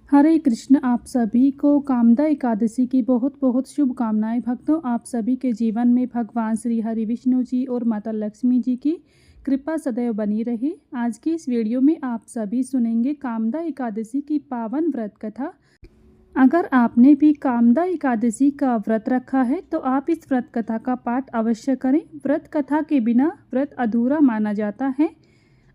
हरे कृष्ण। आप सभी को कामदा एकादशी की बहुत बहुत शुभकामनाएं। भक्तों, आप सभी के जीवन में भगवान श्री हरि विष्णु जी और माता लक्ष्मी जी की कृपा सदैव बनी रहे। आज की इस वीडियो में आप सभी सुनेंगे कामदा एकादशी की पावन व्रत कथा। अगर आपने भी कामदा एकादशी का व्रत रखा है तो आप इस व्रत कथा का पाठ अवश्य करें। व्रत कथा के बिना व्रत अधूरा माना जाता है।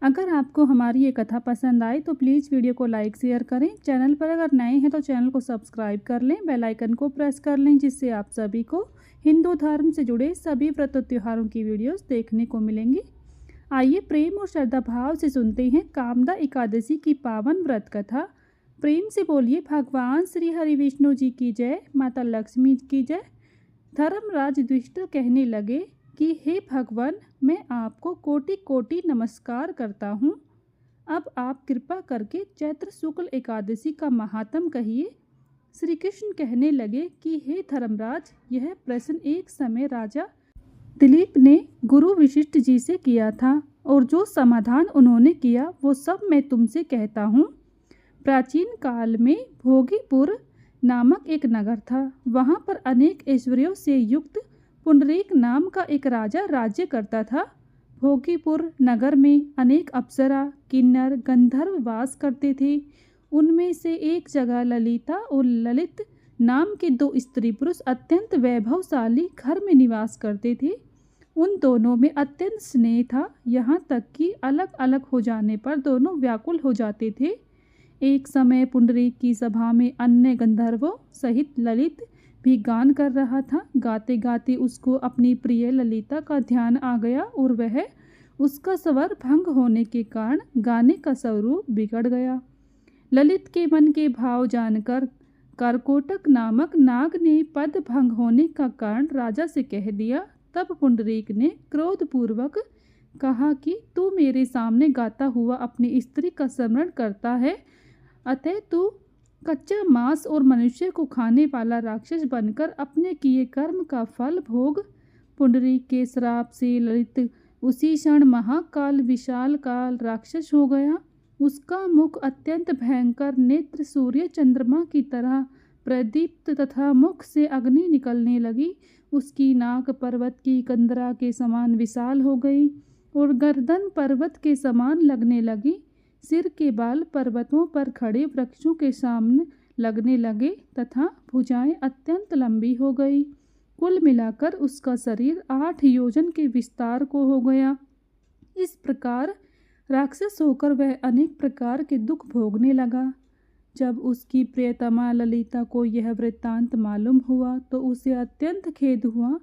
अगर आपको हमारी ये कथा पसंद आए तो प्लीज़ वीडियो को लाइक शेयर करें। चैनल पर अगर नए हैं तो चैनल को सब्सक्राइब कर लें, बेल आइकन को प्रेस कर लें, जिससे आप सभी को हिंदू धर्म से जुड़े सभी व्रत और त्योहारों की वीडियोस देखने को मिलेंगी। आइए प्रेम और श्रद्धा भाव से सुनते हैं कामदा एकादशी की पावन व्रत कथा। प्रेम से बोलिए भगवान श्री हरि विष्णु जी की जय, माता लक्ष्मी की जय। धर्मराज युधिष्ठिर कहने लगे कि हे भगवान, मैं आपको कोटि कोटि नमस्कार करता हूँ। अब आप कृपा करके चैत्र शुक्ल एकादशी का महात्म कहिए। श्री कृष्ण कहने लगे कि हे धर्मराज, यह प्रश्न एक समय राजा दिलीप ने गुरु वशिष्ठ जी से किया था, और जो समाधान उन्होंने किया वो सब मैं तुमसे कहता हूँ। प्राचीन काल में भोगीपुर नामक एक नगर था। वहाँ पर अनेक ऐश्वर्यों से युक्त पुंडरीक नाम का एक राजा राज्य करता था। भोगीपुर नगर में अनेक अप्सरा, किन्नर, गंधर्व वास करते थे। उनमें से एक जगह ललिता और ललित नाम के दो स्त्री पुरुष अत्यंत वैभवशाली घर में निवास करते थे। उन दोनों में अत्यंत स्नेह था, यहाँ तक कि अलग अलग हो जाने पर दोनों व्याकुल हो जाते थे। एक समय पुंडरीक की सभा में अन्य गंधर्वों सहित ललित भी गान कर रहा था। गाते गाते उसको अपनी प्रिय ललिता का ध्यान आ गया और वह उसका स्वर भंग होने के कारण गाने का स्वरूप बिगड़ गया। ललित के मन के भाव जानकर करकोटक नामक नाग ने पद भंग होने का कारण राजा से कह दिया। तब पुंडरीक ने क्रोधपूर्वक कहा कि तू मेरे सामने गाता हुआ अपनी स्त्री का स्मरण करता है, अतः तू कच्चा मांस और मनुष्य को खाने वाला राक्षस बनकर अपने किए कर्म का फल भोग। पुंडरीक के श्राप से ललित उसी क्षण महाकाल विशाल काल राक्षस हो गया। उसका मुख अत्यंत भयंकर, नेत्र सूर्य चंद्रमा की तरह प्रदीप्त तथा मुख से अग्नि निकलने लगी। उसकी नाक पर्वत की कंदरा के समान विशाल हो गई और गर्दन पर्वत के समान लगने लगी। सिर के बाल पर्वतों पर खड़े वृक्षों के सामने लगने लगे तथा भुजाएं अत्यंत लंबी हो गई। कुल मिलाकर उसका शरीर 8 योजन के विस्तार को हो गया। इस प्रकार राक्षस होकर वह अनेक प्रकार के दुख भोगने लगा। जब उसकी प्रियतमा ललिता को यह वृत्तांत मालूम हुआ तो उसे अत्यंत खेद हुआ।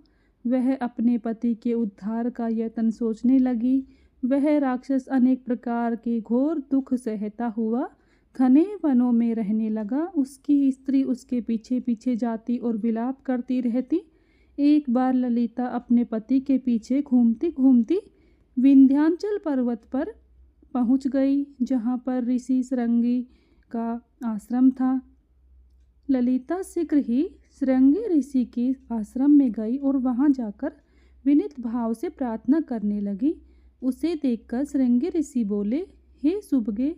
वह अपने पति के उद्धार का यत्न सोचने लगी। वह राक्षस अनेक प्रकार के घोर दुख सहता हुआ घने वनों में रहने लगा। उसकी स्त्री उसके पीछे पीछे जाती और विलाप करती रहती। एक बार ललिता अपने पति के पीछे घूमती घूमती विंध्याचल पर्वत पर पहुंच गई, जहां पर ऋषि श्रृंगी का आश्रम था। ललिता शीघ्र ही श्रृंगी ऋषि के आश्रम में गई और वहां जाकर विनीत भाव से प्रार्थना करने लगी। उसे देखकर श्रृंगी ऋषि बोले, हे सुभगे,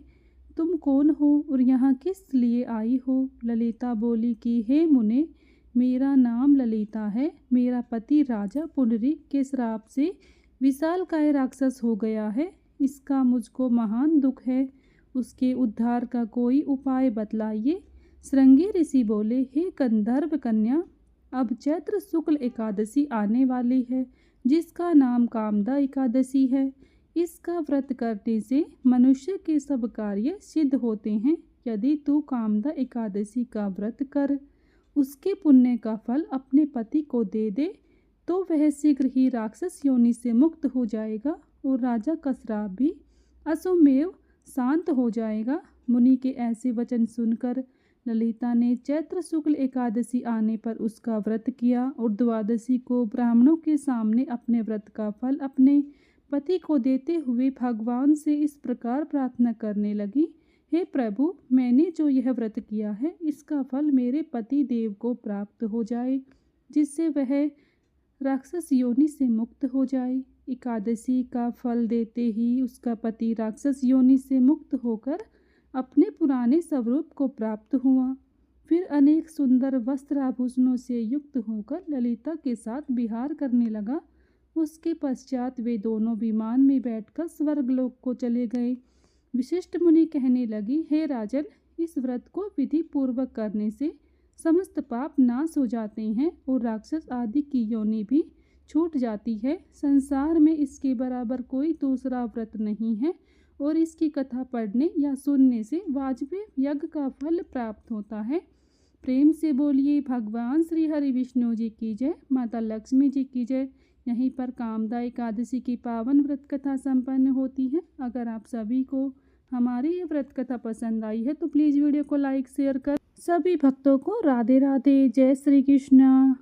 तुम कौन हो और यहाँ किस लिए आई हो? ललिता बोली कि हे मुने, मेरा नाम ललिता है। मेरा पति राजा पुंडरीक के श्राप से विशालकाय राक्षस हो गया है। इसका मुझको महान दुख है। उसके उद्धार का कोई उपाय बतलाइए। श्रृंगी ऋषि बोले, हे गंधर्व कन्या, अब चैत्र शुक्ल एकादशी आने वाली है, जिसका नाम कामदा एकादशी है। इसका व्रत करने से मनुष्य के सब कार्य सिद्ध होते हैं। यदि तू कामदा एकादशी का व्रत कर उसके पुण्य का फल अपने पति को दे दे तो वह शीघ्र ही राक्षस योनि से मुक्त हो जाएगा और राजा का श्राप भी असुमेव शांत हो जाएगा। मुनि के ऐसे वचन सुनकर ललिता ने चैत्र शुक्ल एकादशी आने पर उसका व्रत किया और द्वादशी को ब्राह्मणों के सामने अपने व्रत का फल अपने पति को देते हुए भगवान से इस प्रकार प्रार्थना करने लगी, हे प्रभु, मैंने जो यह व्रत किया है इसका फल मेरे पति देव को प्राप्त हो जाए, जिससे वह राक्षस योनि से मुक्त हो जाए। एकादशी का फल देते ही उसका पति राक्षस योनि से मुक्त होकर अपने पुराने स्वरूप को प्राप्त हुआ। फिर अनेक सुंदर वस्त्र आभूषणों से युक्त होकर ललिता के साथ विहार करने लगा। उसके पश्चात वे दोनों विमान में बैठकर स्वर्गलोक को चले गए। विशिष्ट मुनि कहने लगी, हे राजन, इस व्रत को विधि पूर्वक करने से समस्त पाप नाश हो जाते हैं और राक्षस आदि की योनि भी छूट जाती है। संसार में इसके बराबर कोई दूसरा व्रत नहीं है और इसकी कथा पढ़ने या सुनने से वाजपेय यज्ञ का फल प्राप्त होता है। प्रेम से बोलिए भगवान श्री हरि विष्णु जी की जय, माता लक्ष्मी जी की जय। यहीं पर कामदा एकादशी की पावन व्रत कथा संपन्न होती है। अगर आप सभी को हमारी ये व्रत कथा पसंद आई है तो प्लीज़ वीडियो को लाइक शेयर कर सभी भक्तों को राधे राधे, जय श्री कृष्ण।